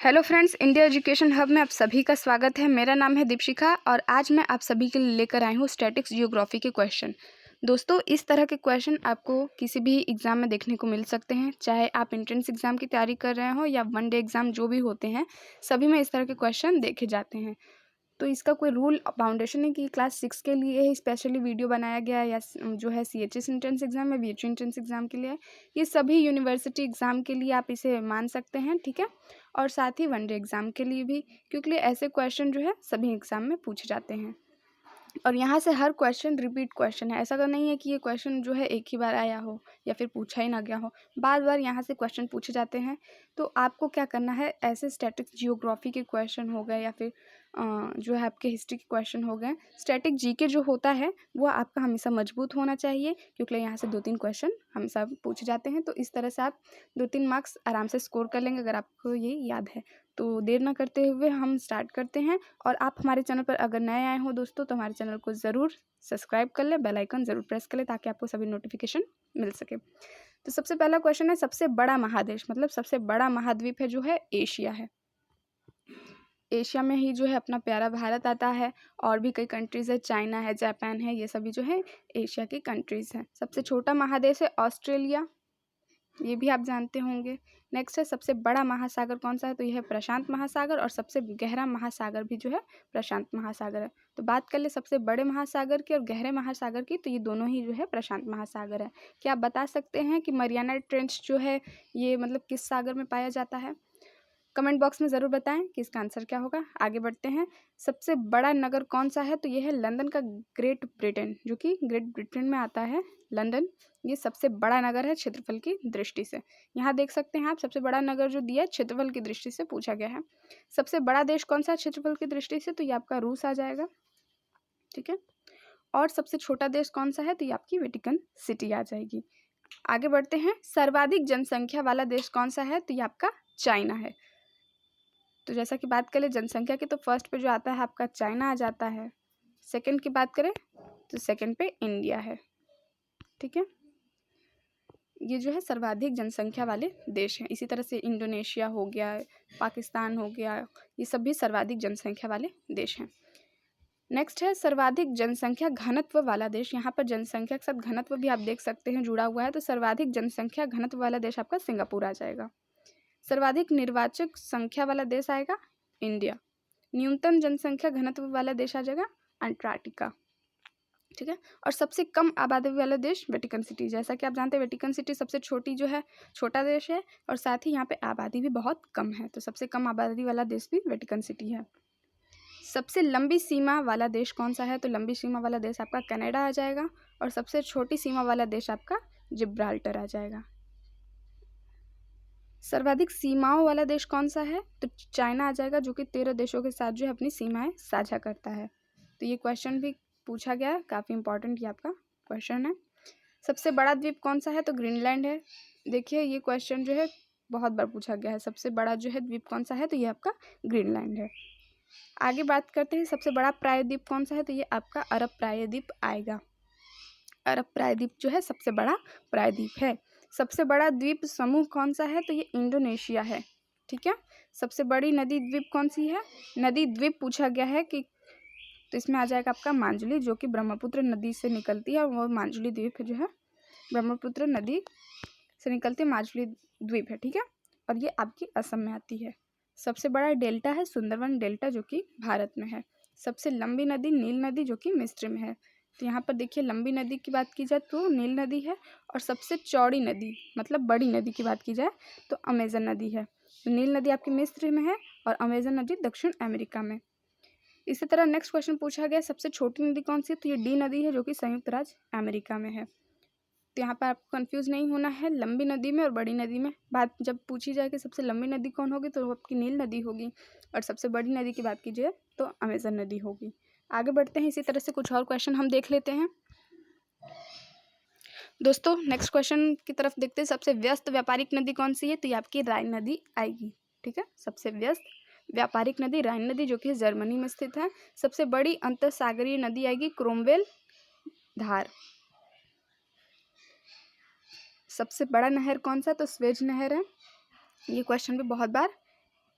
Hello friends, India education hub में आप सभी का स्वागत है। मेरा नाम है दीपशिखा और आज मैं आप सभी के लिए लेकर आई हूँ स्टैटिक्स जियोग्राफी के क्वेश्चन। दोस्तों, इस तरह के क्वेश्चन आपको किसी भी एग्ज़ाम में देखने को मिल सकते हैं, चाहे आप एंट्रेंस एग्ज़ाम की तैयारी कर रहे हो या वन डे एग्ज़ाम जो भी होते हैं, सभी में इस तरह के क्वेश्चन देखे जाते हैं। तो इसका कोई रूल फाउंडेशन नहीं कि क्लास 6 के लिए ही स्पेशली वीडियो बनाया गया है या जो है CHS एंट्रेंस एग्ज़ाम या VHU एंट्रेंस एग्ज़ाम के लिए है। ये सभी यूनिवर्सिटी एग्ज़ाम के लिए आप इसे मान सकते हैं, ठीक है। और साथ ही वन डे एग्ज़ाम के लिए भी, क्योंकि ऐसे क्वेश्चन जो है सभी एग्ज़ाम में पूछे जाते हैं। और यहाँ से हर क्वेश्चन रिपीट क्वेश्चन है। ऐसा तो नहीं है कि ये क्वेश्चन जो है एक ही बार आया हो या फिर पूछा ही ना गया हो, बार बार यहाँ से क्वेश्चन पूछे जाते हैं। तो आपको क्या करना है, ऐसे स्टैटिक जियोग्राफी के क्वेश्चन हो गए या फिर जो है आपके हिस्ट्री के क्वेश्चन हो गए, स्टैटिक जीके जो होता है वो आपका हमेशा मजबूत होना चाहिए, क्योंकि यहाँ से 2-3 क्वेश्चन हमेशा पूछे जाते हैं। तो इस तरह से आप 2-3 मार्क्स आराम से स्कोर कर लेंगे अगर आपको ये याद है। तो देर ना करते हुए हम स्टार्ट करते हैं। और आप हमारे चैनल पर अगर नए आए हो दोस्तों, तो हमारे चैनल को ज़रूर सब्सक्राइब कर लें, बेल आइकन ज़रूर प्रेस कर लें ताकि आपको सभी नोटिफिकेशन मिल सके। तो सबसे पहला क्वेश्चन है, सबसे बड़ा महादेश मतलब सबसे बड़ा महाद्वीप है जो है एशिया है। एशिया में ही जो है अपना प्यारा भारत आता है, और भी कई कंट्रीज़ है, चाइना है, जापान है, ये सभी जो है एशिया की कंट्रीज़ हैं। सबसे छोटा महादेश है ऑस्ट्रेलिया, ये भी आप जानते होंगे। नेक्स्ट है, सबसे बड़ा महासागर कौन सा है, तो यह है प्रशांत महासागर, और सबसे गहरा महासागर भी जो है प्रशांत महासागर है। तो बात कर ले सबसे बड़े महासागर की और गहरे महासागर की, तो ये दोनों ही जो है प्रशांत महासागर है। क्या आप बता सकते हैं कि मरियाना ट्रेंच जो है ये मतलब किस सागर में पाया जाता है? कमेंट बॉक्स में ज़रूर बताएं कि इसका आंसर क्या होगा। आगे बढ़ते हैं, सबसे बड़ा नगर कौन सा है, तो ये है लंदन का ग्रेट ब्रिटेन, जो कि ग्रेट ब्रिटेन में आता है लंदन। ये सबसे बड़ा नगर है क्षेत्रफल की दृष्टि से। यहाँ देख सकते हैं आप, सबसे बड़ा नगर जो दिया है क्षेत्रफल की दृष्टि से पूछा गया है। सबसे बड़ा देश कौन सा है क्षेत्रफल की दृष्टि से, तो ये आपका रूस आ जाएगा, ठीक है। और सबसे छोटा देश कौन सा है, तो ये आपकी वेटिकन सिटी आ जाएगी। आगे बढ़ते हैं, सर्वाधिक जनसंख्या वाला देश कौन सा है, तो ये आपका चाइना है। तो जैसा कि बात करें जनसंख्या की, तो फर्स्ट पे जो आता है आपका चाइना आ जाता है। सेकंड की बात करें तो सेकंड पे इंडिया है, ठीक है। ये जो है सर्वाधिक जनसंख्या वाले देश हैं। इसी तरह से इंडोनेशिया हो गया, पाकिस्तान हो गया, ये सब भी सर्वाधिक जनसंख्या वाले देश हैं। नेक्स्ट है सर्वाधिक जनसंख्या घनत्व वाला देश। यहाँ पर जनसंख्या के साथ घनत्व भी आप देख सकते हैं जुड़ा हुआ है। तो सर्वाधिक जनसंख्या घनत्व वाला देश आपका सिंगापुर आ जाएगा। सर्वाधिक निर्वाचक संख्या वाला देश आएगा इंडिया। न्यूनतम जनसंख्या घनत्व वाला देश आ जाएगा अंटार्कटिका, ठीक है। और सबसे कम आबादी वाला देश वेटिकन सिटी। जैसा कि आप जानते हैं वेटिकन सिटी सबसे छोटी जो है छोटा देश है, और साथ ही यहाँ पे आबादी भी बहुत कम है। तो सबसे कम आबादी वाला देश भी वेटिकन सिटी है। सबसे लंबी सीमा वाला देश कौन सा है, तो लंबी सीमा वाला देश आपका कनाडा आ जाएगा। और सबसे छोटी सीमा वाला देश आपका जिब्राल्टर आ जाएगा। सर्वाधिक सीमाओं वाला देश कौन सा है, तो चाइना आ जाएगा, जो कि 13 देशों के साथ जो है अपनी सीमाएं साझा करता है। तो ये क्वेश्चन भी पूछा गया है, काफ़ी इंपॉर्टेंट ये आपका क्वेश्चन है। सबसे बड़ा द्वीप कौन सा है, तो ग्रीनलैंड है। देखिए ये क्वेश्चन जो है बहुत बार पूछा गया है, सबसे बड़ा जो है द्वीप कौन सा है, तो ये आपका ग्रीनलैंड है। आगे बात करते हैं, सबसे बड़ा प्रायद्वीप कौन सा है, तो ये आपका अरब प्रायद्वीप आएगा। अरब प्रायद्वीप जो है सबसे बड़ा प्रायद्वीप है। सबसे बड़ा द्वीप समूह कौन सा है, तो ये इंडोनेशिया है, ठीक है। सबसे बड़ी नदी द्वीप कौन सी है, नदी द्वीप पूछा गया है कि, तो इसमें आ जाएगा आपका मांजुली, जो कि ब्रह्मपुत्र नदी से निकलती है। और वो मांजुली द्वीप जो है ब्रह्मपुत्र नदी से निकलती मांजुली द्वीप है, ठीक है। और ये आपकी असम में आती है। सबसे बड़ा डेल्टा है सुंदरवन डेल्टा, जो कि भारत में है। सबसे लंबी नदी नील नदी, जो कि मिस्र में है। तो यहाँ पर देखिए लंबी नदी की बात की जाए तो नील नदी है, और सबसे चौड़ी नदी मतलब बड़ी नदी की बात की जाए तो अमेजन नदी है। तो नील नदी आपकी मिस्र में है और अमेजन नदी दक्षिण अमेरिका में। इसी तरह नेक्स्ट क्वेश्चन पूछा गया, सबसे छोटी नदी कौन सी है, तो ये डी नदी है, जो कि संयुक्त राज्य अमेरिका में है। तो यहाँ पर आपको कंफ्यूज नहीं होना है, लंबी नदी में और बड़ी नदी में बात जब पूछी जाए कि सबसे लंबी नदी कौन होगी, तो वो आपकी नील नदी होगी, और सबसे बड़ी नदी की बात कीजिए तो अमेजन नदी होगी। आगे बढ़ते हैं, इसी तरह से कुछ और क्वेश्चन हम देख लेते हैं। दोस्तों नेक्स्ट क्वेश्चन की तरफ देखते हैं, सबसे व्यस्त व्यापारिक नदी कौन सी है, तो ये आपकी राइन नदी आएगी, ठीक है। सबसे व्यस्त व्यापारिक नदी राइन नदी, जो कि जर्मनी में स्थित है। सबसे बड़ी अंतरसागरीय नदी आएगी क्रोमवेल धार। सबसे बड़ा नहर कौन सा, तो स्वेज नहर है। ये क्वेश्चन भी बहुत बार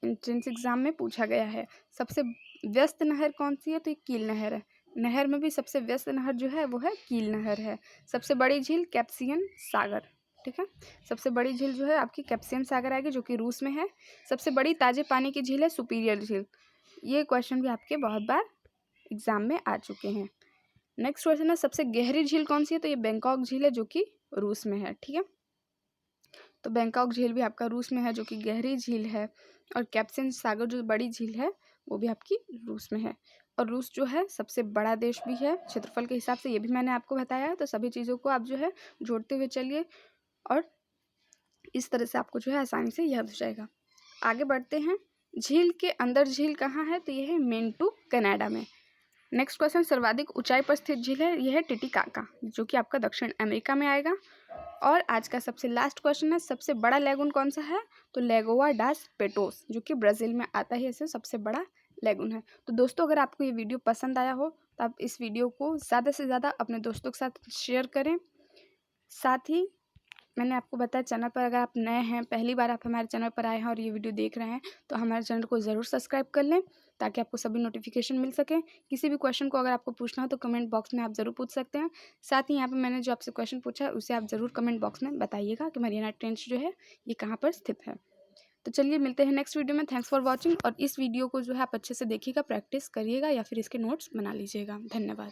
एंट्रेंस एग्ज़ाम में पूछा गया है। सबसे व्यस्त नहर कौन सी है? तो ये कील नहर है। नहर में भी सबसे व्यस्त नहर जो है वो है कील नहर है। सबसे बड़ी झील कैस्पियन सागर, ठीक है। सबसे बड़ी झील जो है आपकी कैस्पियन सागर आएगी, जो कि रूस में है। सबसे बड़ी ताजे पानी की झील है सुपीरियर झील। ये क्वेश्चन भी आपके बहुत बार एग्जाम में आ चुके हैं। नेक्स्ट क्वेश्चन है सबसे गहरी झील कौन सी है? तो ये बैंकॉक झील है, जो कि रूस में है, ठीक है। तो बैंकॉक झील भी आपका रूस में है, जो कि गहरी झील है। और कैस्पियन सागर जो बड़ी झील है वो भी आपकी रूस में है। और रूस जो है सबसे बड़ा देश भी है क्षेत्रफल के हिसाब से, ये भी मैंने आपको बताया है। तो सभी चीज़ों को आप जो है जोड़ते हुए चलिए और इस तरह से आपको जो है आसानी से याद हो जाएगा। आगे बढ़ते हैं। झील के अंदर झील कहाँ है? तो यह है मेंटू कनाडा में। नेक्स्ट क्वेश्चन, सर्वाधिक ऊंचाई पर स्थित झील है, यह है टिटिकाका, जो कि आपका दक्षिण अमेरिका में आएगा। और आज का सबसे लास्ट क्वेश्चन है सबसे बड़ा लैगून कौन सा है? तो लेगोआ डास पेटोस, जो कि ब्राज़ील में आता है, ऐसे सबसे बड़ा लैगून है। तो दोस्तों, अगर आपको ये वीडियो पसंद आया हो तो आप इस वीडियो को ज़्यादा से ज़्यादा अपने दोस्तों के साथ शेयर करें। साथ ही मैंने आपको बताया, चैनल पर अगर आप नए हैं, पहली बार आप हमारे चैनल पर आए हैं और ये वीडियो देख रहे हैं, तो हमारे चैनल को ज़रूर सब्सक्राइब कर लें, ताकि आपको सभी नोटिफिकेशन मिल सकें। किसी भी क्वेश्चन को अगर आपको पूछना हो तो कमेंट बॉक्स में आप ज़रूर पूछ सकते हैं। साथ ही यहाँ पे मैंने जो आपसे क्वेश्चन पूछा है उसे आप ज़रूर कमेंट बॉक्स में बताइएगा कि मरियाना ट्रेंच जो है ये कहाँ पर स्थित है। तो चलिए मिलते हैं नेक्स्ट वीडियो में। Thanks for watching. और इस वीडियो को जो है आप अच्छे से देखिएगा, प्रैक्टिस करिएगा या फिर इसके नोट्स बना लीजिएगा। धन्यवाद।